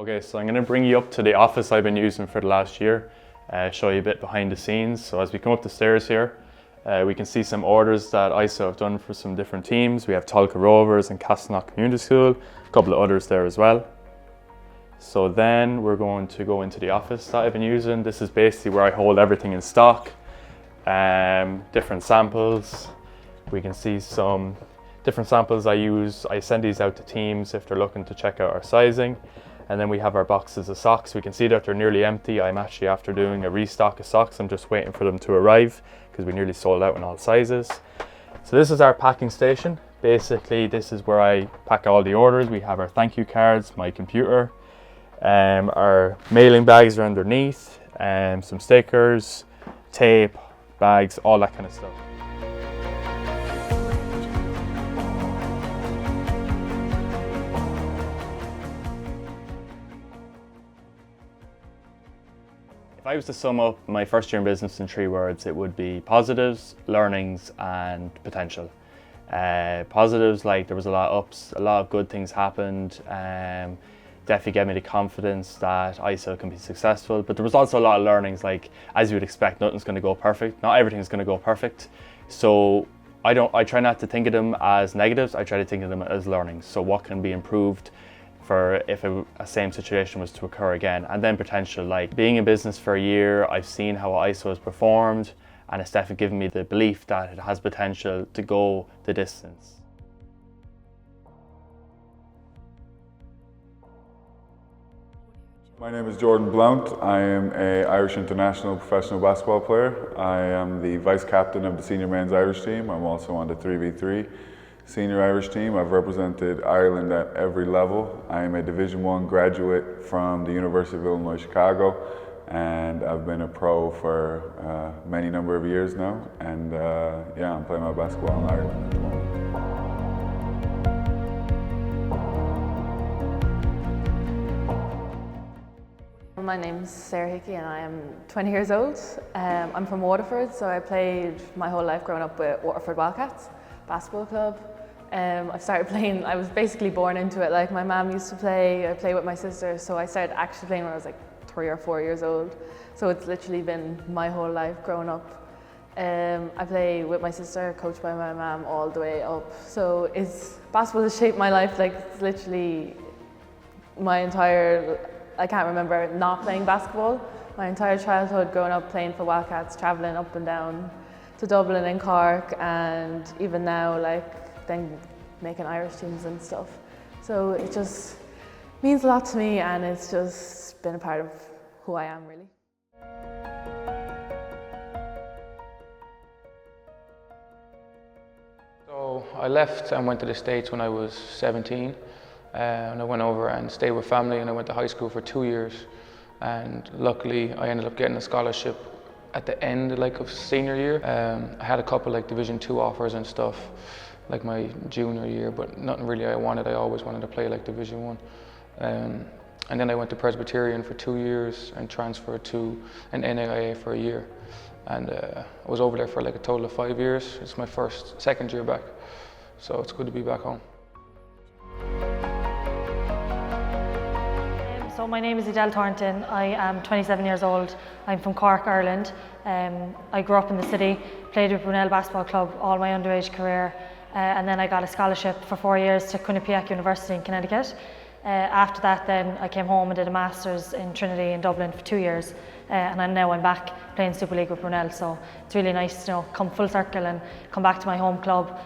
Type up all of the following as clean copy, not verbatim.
Okay, so I'm going to bring you up to the office I've been using for the last year, show you a bit behind the scenes. So as we come up the stairs here, we can see some orders that ISO have done for some different teams. We have Tolka Rovers and Castleknock Community School, a couple of others there as well. So then we're going to go into the office that I've been using. This is basically where I hold everything in stock, different samples. We can see some different samples I use. I send these out to teams if they're looking to check out our sizing. And then we have our boxes of socks. We can see that they're nearly empty. I'm actually after doing a restock of socks. I'm just waiting for them to arrive because we nearly sold out in all sizes. So this is our packing station. Basically, this is where I pack all the orders. We have our thank you cards, my computer, our mailing bags are underneath, some stickers, tape, bags, all that kind of stuff. If I was to sum up my first year in business in 3 words, it would be positives, learnings and potential. Positives, like there was a lot of ups, a lot of good things happened, definitely gave me the confidence that ISO can be successful, but there was also a lot of learnings, like as you would expect, nothing's going to go perfect, not everything's going to go perfect. So I try not to think of them as negatives, I try to think of them as learnings. So what can be improved for if a same situation was to occur again. And then potential, like being in business for a year, I've seen how ISO has performed, and it's definitely given me the belief that it has potential to go the distance. My name is Jordan Blount. I am an Irish international professional basketball player. I am the vice captain of the senior men's Irish team. I'm also on the 3v3 senior Irish team. I've represented Ireland at every level. I am a Division I graduate from the University of Illinois Chicago, and I've been a pro for many number of years now. And yeah, I'm playing my basketball in Ireland at the moment. My name's Sarah Hickey and I am 20 years old. I'm from Waterford, so I played my whole life growing up with Waterford Wildcats basketball club. I started playing, I was basically born into it. Like my mum used to play, I played with my sister, so I started actually playing when I was like 3 or 4 years old. So it's literally been my whole life growing up. I play with my sister, coached by my mum all the way up. So basketball has shaped my life, like it's literally my entire, I can't remember not playing basketball. My entire childhood growing up playing for Wildcats, travelling up and down to Dublin and Cork, and even now like then making Irish teams and stuff. So it just means a lot to me, and it's just been a part of who I am really. So I left and went to the States when I was 17. And I went over and stayed with family, and I went to high school for 2 years. And luckily I ended up getting a scholarship at the end of senior year. I had a couple like Division II offers and stuff like my junior year, but nothing really I wanted. I always wanted to play like Division I. And then I went to Presbyterian for 2 years and transferred to an NAIA for a year. And I was over there for like a total of 5 years. It's my second year back. So it's good to be back home. So my name is Adele Thornton. I am 27 years old. I'm from Cork, Ireland. I grew up in the city, played with Brunel Basketball Club all my underage career, and then I got a scholarship for 4 years to Quinnipiac University in Connecticut. After that then I came home and did a Masters in Trinity in Dublin for 2 years, and now I'm back playing Super League with Brunel, so it's really nice to come full circle and come back to my home club.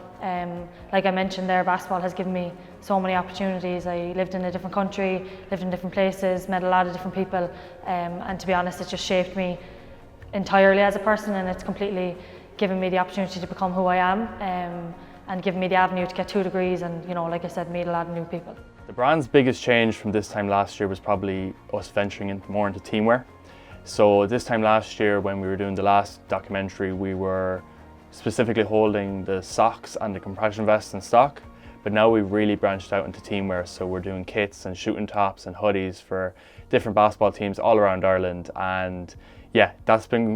Like I mentioned there, basketball has given me so many opportunities. I lived in a different country, lived in different places, met a lot of different people, and to be honest, it just shaped me entirely as a person, and it's completely given me the opportunity to become who I am, and given me the avenue to get 2 degrees and, like I said, meet a lot of new people. The brand's biggest change from this time last year was probably us venturing more into teamwear. So this time last year when we were doing the last documentary, we were specifically holding the socks and the compression vests in stock, but now we've really branched out into teamwear, so we're doing kits and shooting tops and hoodies for different basketball teams all around Ireland. And yeah,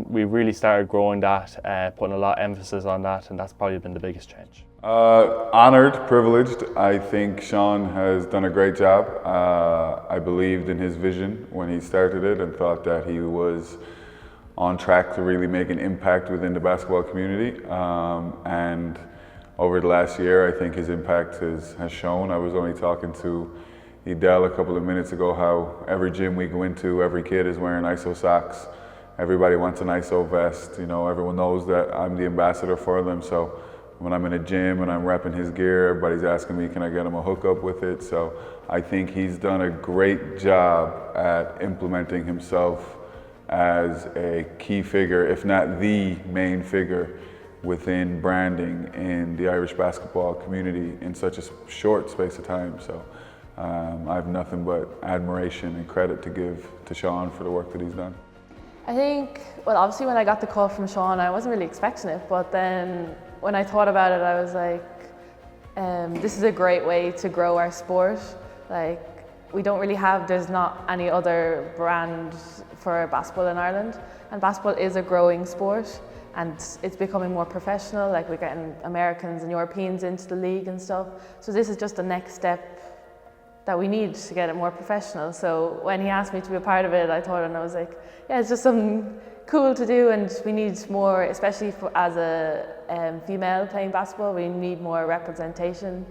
we really started growing that, putting a lot of emphasis on that, and that's probably been the biggest change. Honoured, privileged. I think Seán has done a great job. I believed in his vision when he started it and thought that he was on track to really make an impact within the basketball community. And over the last year, I think his impact has shown. I was only talking to Edel a couple of minutes ago how every gym we go into, every kid is wearing ISO socks. Everybody wants an ISO vest. You know, everyone knows that I'm the ambassador for them. So when I'm in a gym and I'm repping his gear, everybody's asking me, can I get him a hookup with it? So I think he's done a great job at implementing himself as a key figure, if not the main figure, within branding in the Irish basketball community in such a short space of time. So I have nothing but admiration and credit to give to Seán for the work that he's done. I think, well, obviously when I got the call from Seán, I wasn't really expecting it, but then when I thought about it, I was like, this is a great way to grow our sport. Like, there's not any other brand for basketball in Ireland, and basketball is a growing sport, and it's becoming more professional. Like, we're getting Americans and Europeans into the league and stuff. So this is just the next step that we need to get it more professional. So when he asked me to be a part of it, I thought, and I was like, yeah, it's just something cool to do, and we need more, especially as a female playing basketball, we need more representation,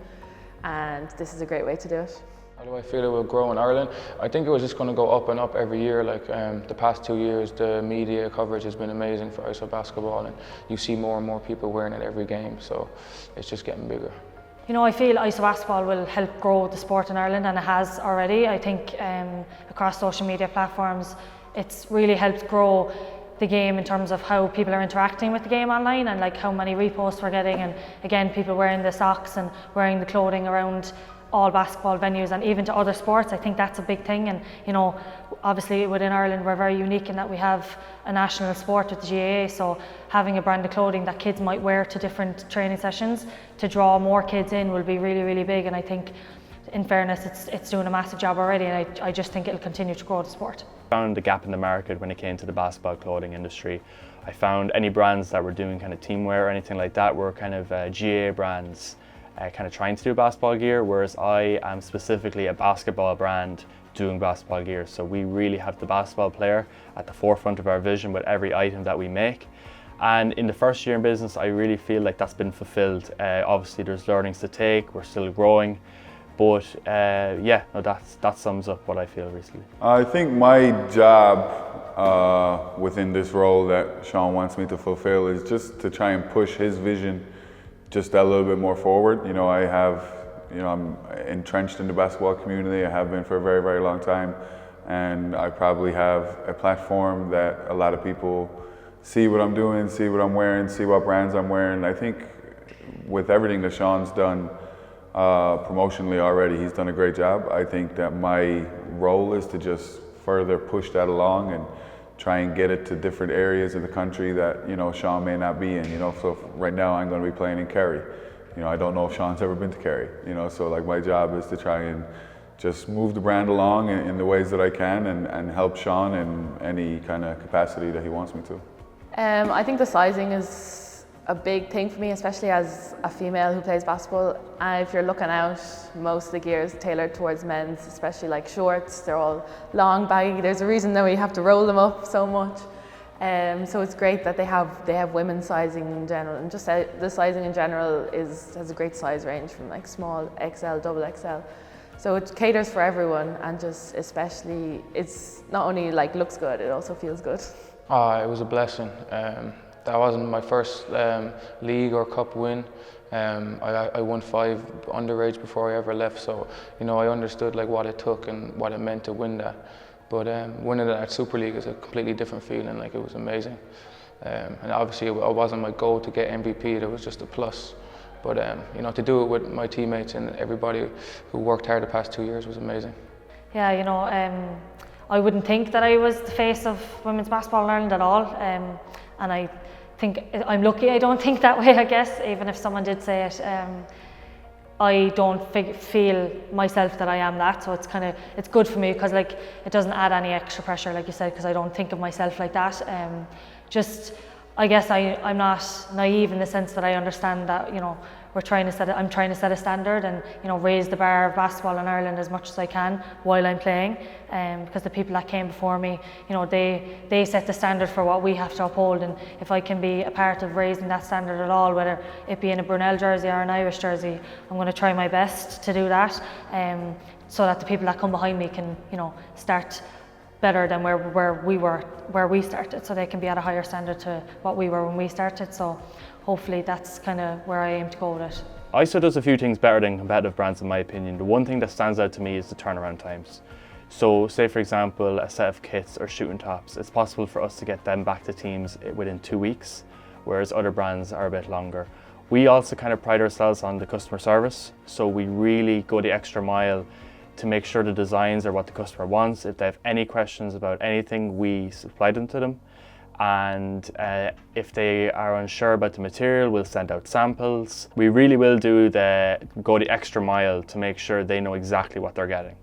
and this is a great way to do it. How do I feel it will grow in Ireland? I think it was just going to go up and up every year. Like the past 2 years, the media coverage has been amazing for ISO basketball, and you see more and more people wearing it every game, so it's just getting bigger. You know, I feel ISO basketball will help grow the sport in Ireland, and it has already. I think across social media platforms, it's really helped grow the game in terms of how people are interacting with the game online, and like how many reposts we're getting, and again, people wearing the socks and wearing the clothing around all basketball venues and even to other sports. I think that's a big thing, and you know, obviously within Ireland we're very unique in that we have a national sport with the GAA, so having a brand of clothing that kids might wear to different training sessions to draw more kids in will be really, really big, and I think in fairness it's doing a massive job already, and I just think it'll continue to grow the sport. I found a gap in the market when it came to the basketball clothing industry. I found any brands that were doing kind of team wear or anything like that were kind of GAA brands kind of trying to do basketball gear, whereas I am specifically a basketball brand doing basketball gear. So we really have the basketball player at the forefront of our vision with every item that we make. And in the first year in business, I really feel like that's been fulfilled. Obviously there's learnings to take, we're still growing, but yeah, no, that sums up what I feel recently. I think my job within this role that Seán wants me to fulfill is just to try and push his vision just a little bit more forward. You know, I'm entrenched in the basketball community. I have been for a very, very long time, and I probably have a platform that a lot of people see what I'm doing, see what I'm wearing, see what brands I'm wearing. I think with everything that Seán's done promotionally already, he's done a great job. I think that my role is to just further push that along and try and get it to different areas of the country that, you know, Seán may not be in. You know, so right now I'm going to be playing in Kerry. You know, I don't know if Seán's ever been to Kerry. You know, so like my job is to try and just move the brand along in the ways that I can and help Seán in any kind of capacity that he wants me to. I think the sizing is a big thing for me, especially as a female who plays basketball. And if you're looking out, most of the gear is tailored towards men's, especially like shorts. They're all long, baggy. There's a reason that we have to roll them up so much. So it's great that they have women's sizing in general, and just the sizing in general has a great size range from like small XL, double XL. So it caters for everyone, and just especially it's not only like looks good, it also feels good. It was a blessing. That wasn't my first league or cup win. I won 5 underage before I ever left, so you know, I understood like what it took and what it meant to win that. But winning it at Super League is a completely different feeling. Like, it was amazing. And obviously it wasn't my goal to get MVP, it was just a plus. But you know, to do it with my teammates and everybody who worked hard the past 2 years was amazing. Yeah, you know, I wouldn't think that I was the face of women's basketball in Ireland at all. And I think I'm lucky I don't think that way, I guess, even if someone did say it. I don't feel myself that I am that, so it's good for me because like it doesn't add any extra pressure, like you said, because I don't think of myself like that. I guess I'm not naive in the sense that I understand that, you know, I'm trying to set a standard and, you know, raise the bar of basketball in Ireland as much as I can while I'm playing, because the people that came before me, you know, they set the standard for what we have to uphold, and if I can be a part of raising that standard at all, whether it be in a Brunel jersey or an Irish jersey, I'm going to try my best to do that, so that the people that come behind me can, you know, start better than where we started, so they can be at a higher standard to what we were when we started. So hopefully that's kind of where I aim to go with it. ISO does a few things better than competitive brands in my opinion. The one thing that stands out to me is the turnaround times. So say for example a set of kits or shooting tops, it's possible for us to get them back to teams within 2 weeks, whereas other brands are a bit longer. We also kind of pride ourselves on the customer service, so we really go the extra mile to make sure the designs are what the customer wants. If they have any questions about anything, we supply them to them. And if they are unsure about the material, we'll send out samples. We really will go the extra mile to make sure they know exactly what they're getting.